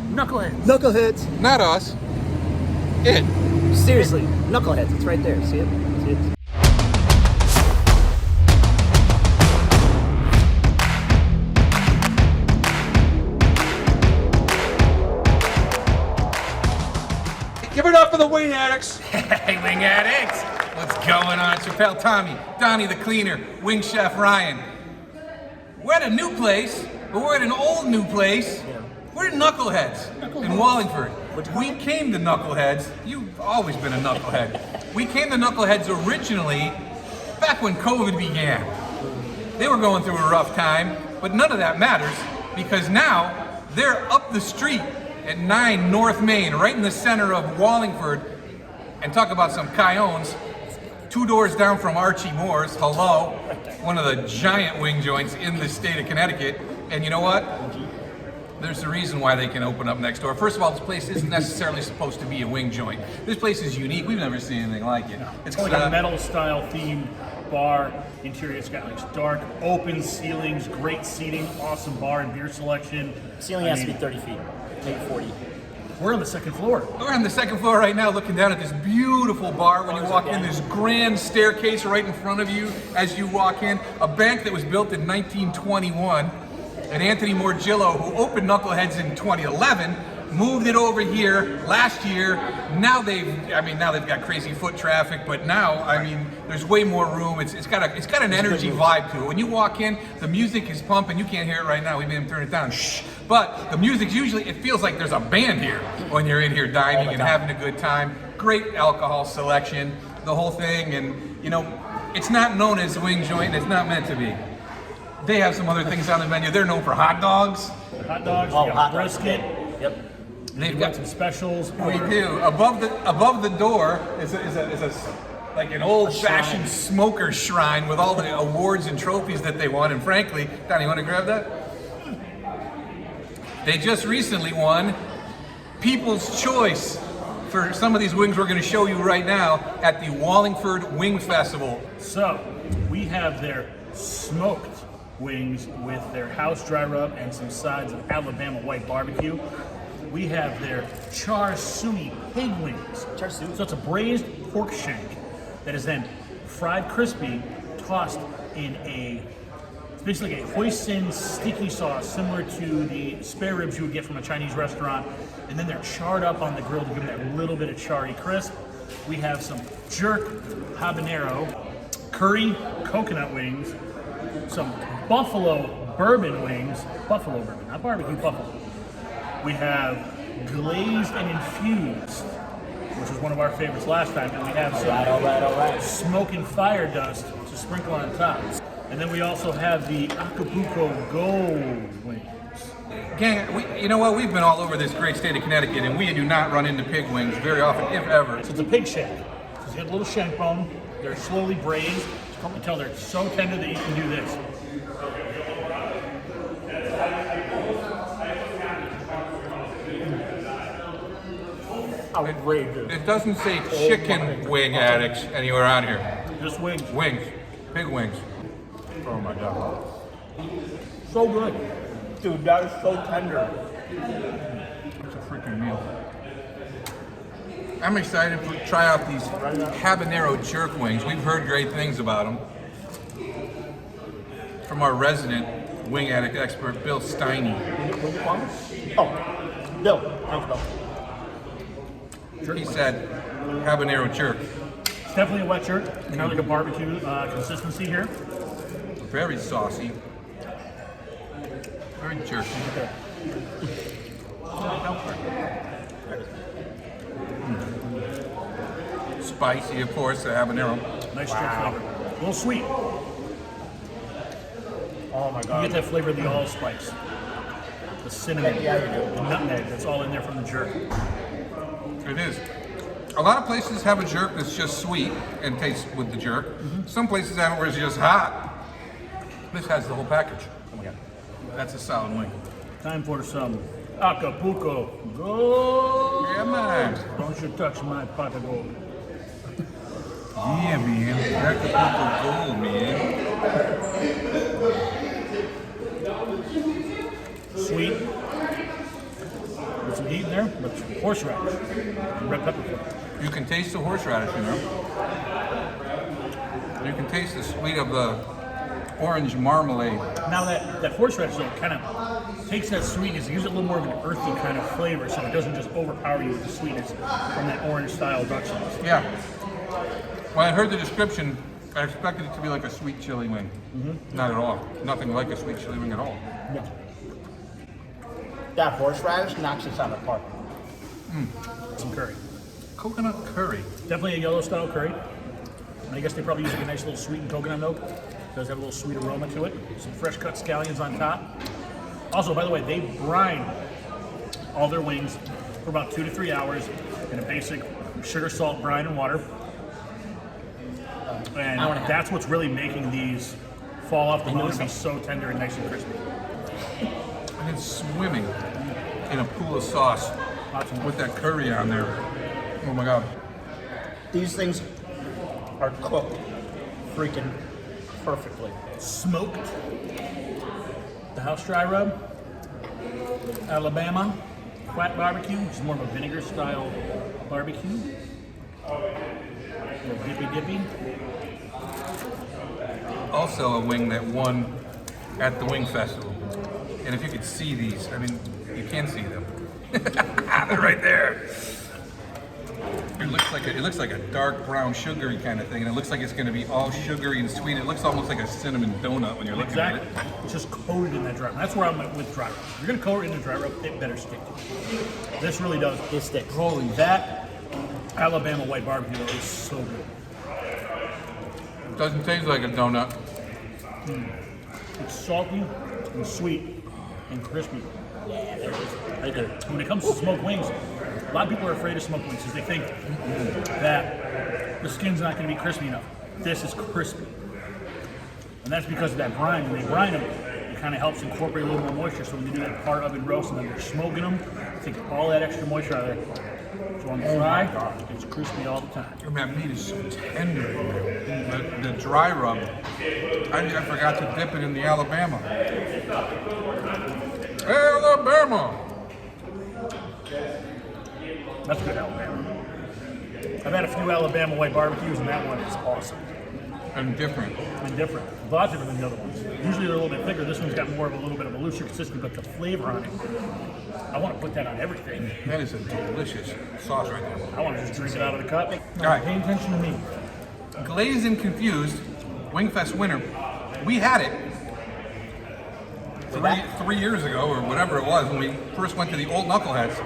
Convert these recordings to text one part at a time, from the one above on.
Knuckleheads. Knuckleheads. Not us. It. Seriously, Knuckleheads. It's right there. See it? See it? Give it up for the Wing Addicts. Hey, Wing Addicts! What's going on? Chappelle Tommy, Donnie the Cleaner, Wing Chef Ryan. We're at a new place, but we're at an old new place. We're at Knuckleheads in Wallingford. We came to Knuckleheads. You've always been a knucklehead. We came to Knuckleheads originally back when COVID began. They were going through a rough time, but none of that matters because now they're up the street at 9 North Main, right in the center of Wallingford. And talk about some Cayons. 2 doors down from Archie Moore's, hello, one of the giant wing joints in the state of Connecticut. And you know what? There's a reason why they can open up next door. First of all, this place isn't necessarily supposed to be a wing joint. This place is unique. We've never seen anything like it. It's like a metal style themed bar. Interior, it's got like dark, open ceilings, great seating, awesome bar and beer selection. Ceiling has to be 30 feet, maybe 40. We're on the second floor. We're on the second floor right now looking down at this beautiful bar. When you walk in, this grand staircase right in front of you as you walk in. A bank that was built in 1921. And Anthony Morgillo, who opened Knuckleheads in 2011, moved it over here last year. Now they've got crazy foot traffic, but now, there's way more room. It's got an energy vibe to it. When you walk in, the music is pumping. You can't hear it right now. We made him turn it down. Shh. But the music's usually, it feels like there's a band here when you're in here dining and having a good time. Great alcohol selection, the whole thing. And, it's not known as a wing joint. It's not meant to be. They have some other things on the menu. They're known for hot dogs. Hot dogs, we got brisket. Yep. They've got some specials. We do. Above the door is like an old-fashioned smoker shrine with all the awards and trophies that they won. And frankly, Donnie, you want to grab that? They just recently won People's Choice for some of these wings we're going to show you right now at the Wallingford Wing Festival. So, we have their smoked wings with their house dry rub and some sides of Alabama white barbecue. We have their char siu pig wings. Char siu. So it's a braised pork shank that is then fried crispy, tossed in it's basically a hoisin sticky sauce similar to the spare ribs you would get from a Chinese restaurant. And then they're charred up on the grill to give them that little bit of charry crisp. We have some jerk habanero, curry coconut wings, some buffalo bourbon wings, buffalo bourbon, not barbecue, buffalo. We have glazed and infused, which was one of our favorites last time, and we have some smoke and fire dust to sprinkle on top. And then we also have the Acapulco Gold wings. Gang, you know what? We've been all over this great state of Connecticut, and we do not run into pig wings very often, if ever. So it's a pig shank. So you get a little shank bone. They're slowly braised. You can tell they're so tender that you can do this. Outrageous. It doesn't say chicken wing addicts anywhere on here. Just wings. Wings. Pig wings. Oh my God. So good. Dude, that is so tender. It's a freaking meal. I'm excited to try out these habanero jerk wings. We've heard great things about them from our resident wing addict expert, Bill Steiny. Oh, Bill. Thanks, Bill. He said habanero jerk. It's definitely a wet jerk. Kind of like a barbecue consistency here. Very saucy. Very jerky. Spicy, of course, the habanero. Nice jerk flavor. A little sweet. Oh my God. You get that flavor of the allspice. The cinnamon, the nutmeg, that's all in there from the jerk. It is. A lot of places have a jerk that's just sweet and tastes with the jerk. Some places have it where it's just hot. This has the whole package. Oh my God. That's a solid wing. Time for some Acapulco Gold. Yeah, man. Don't you touch my pot of gold. Yeah, man. Acapulco Gold, man. Sweet. With some heat in there, but horseradish and red pepper flakes. You can taste the horseradish, you know. You can taste the sweet of the orange marmalade. Now that horseradish though kind of takes that sweetness, gives it a little more of an earthy kind of flavor, so it doesn't just overpower you with the sweetness from that orange style Dutch sauce. Yeah. When I heard the description, I expected it to be like a sweet chili wing. Not at all. Nothing like a sweet chili wing at all. No. That horseradish knocks us out of the park. Some curry. Coconut curry. Definitely a yellow style curry. And I guess they probably use like a nice little sweetened coconut milk. It does have a little sweet aroma to it. Some fresh cut scallions on top. Also, by the way, they brine all their wings for about 2 to 3 hours in a basic sugar, salt, brine, and water. And that's what's really making these fall off the bone and be so tender and nice and crispy. And it's swimming in a pool of sauce with that curry on there. Oh my God. These things are cooked freaking perfectly. Smoked. The house dry rub. Alabama. Flat barbecue, which is more of a vinegar style barbecue. A little dippy. Also a wing that won at the Wing Festival. And if you could see these, I mean, you can see them. They're right there. It looks like a dark brown sugary kind of thing, and it looks like it's going to be all sugary and sweet. It looks almost like a cinnamon donut when you're looking at it. It's just coated in that dry rub. That's where I'm at with dry rub. If you're going to coat it in the dry rub, it better stick to it. This really does. It sticks. Holy, that Alabama white barbecue though is so good. It doesn't taste like a donut. It's salty and sweet and crispy. Yeah, there it is. Right there. When it comes to smoked wings, a lot of people are afraid of smoked wings because they think that the skin's not going to be crispy enough. This is crispy. And that's because of that brine. When they brine them, it kind of helps incorporate a little more moisture. So when they do that part oven roast and then they're smoking them, take all that extra moisture out of there. So on the fry, it's crispy all the time. And that meat is so tender. The dry rub, I forgot to dip it in the Alabama. Alabama! That's good Alabama. I've had a few Alabama white barbecues and that one is awesome. And different. And different. A lot different than the other ones. Usually they're a little bit thicker. This one's got more of a little bit of a looser consistency, but the flavor on it, I want to put that on everything. That is a delicious sauce right there. I want to just drink it out of the cup. All right. Pay attention to me. Glazed and Confused, Wingfest winner. We had it 3 years ago, or whatever it was, when we first went to the old Knuckleheads,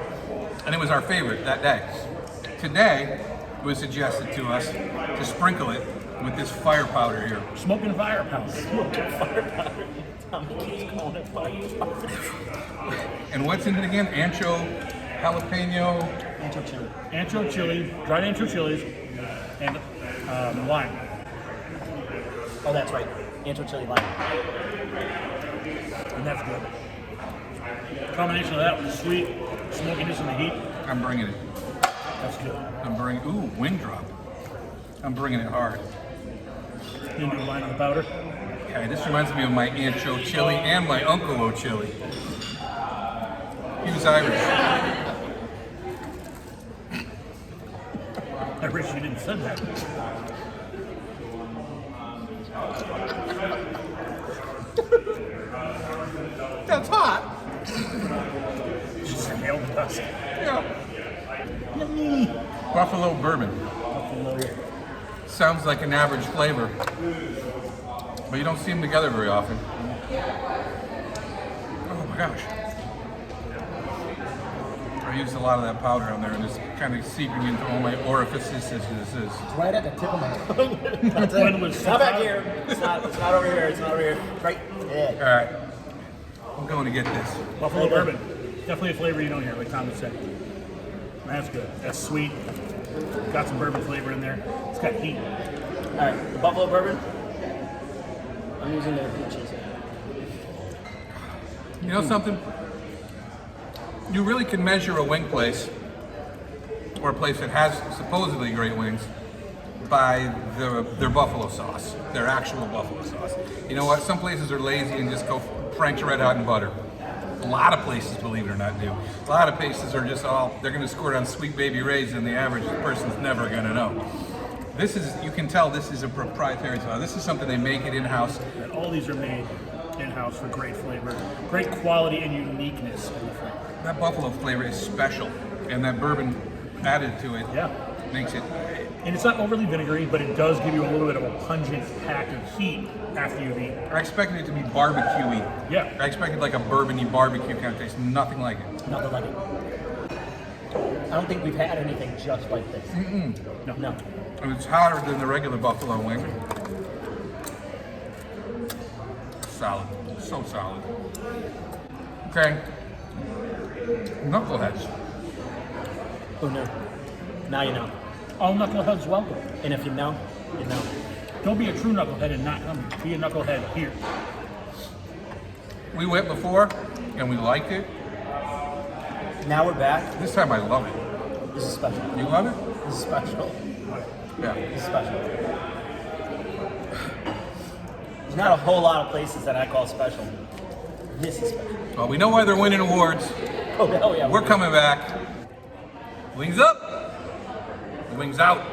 and it was our favorite that day. Today, it was suggested to us to sprinkle it with this fire powder here. Smoking fire powder. Smoking fire powder. Tommy keeps calling it fire powder. And what's in it again? Ancho, jalapeno. Ancho chili. Ancho chili, dried ancho chilies, and lime. Oh, that's right. Ancho chili lime. And that's good. Combination of that with the sweet, smokiness and the heat, I'm bringing it. that's good. Ooh, wing drop. I'm bringing it hard. You do a line of the powder. Okay, this reminds me of my Ancho chili and my Uncle O chili. He was Irish. I wish you didn't say that. That's hot. Just nailed us. Yeah. Buffalo bourbon. Buffalo. Sounds like an average flavor, but you don't see them together very often. Oh my gosh. I used a lot of that powder on there and it's kind of seeping into all my orifices as this is. Right at the tip of my tongue. That's it. It's not back here. It's not over here. It's not over here. Right there. All right. I'm going to get this. Buffalo bourbon. Definitely a flavor you don't hear, like Thomas said. That's good. That's sweet. Got some bourbon flavor in there. It's got heat. All right, the buffalo bourbon. I'm using the peaches. You know something? You really can measure a wing place, or a place that has supposedly great wings, by their buffalo sauce, their actual buffalo sauce. You know what? Some places are lazy and just go Frank's Red Hot and butter. A lot of places, believe it or not, do. A lot of places are just they're going to score it on Sweet Baby Ray's, and the average person's never going to know. This is, you can tell this is a proprietary sauce. This is something they make it in-house. And all these are made in-house for great flavor, great quality and uniqueness in the flavor. That buffalo flavor is special, and that bourbon added to it makes it. And it's not overly vinegary, but it does give you a little bit of a pungent pack of heat after you've eaten. I expected it to be barbecue-y. Yeah. I expected like a bourbon-y barbecue kind of taste. Nothing like it. Nothing like it. I don't think we've had anything just like this. No. And it's hotter than the regular buffalo wing. Solid. So solid. Okay. Knuckleheads. Who knew? Now you know. All knuckleheads welcome. And if you know, you know. Don't be a true knucklehead and not come. Be a knucklehead here. We went before, and we liked it. Now we're back. This time I love it. This is special. You love it? This is special. Yeah. This is special. There's not a whole lot of places that I call special. This is special. Well, we know why they're winning awards. Oh, hell yeah. We're coming back. Wings up. Wings out.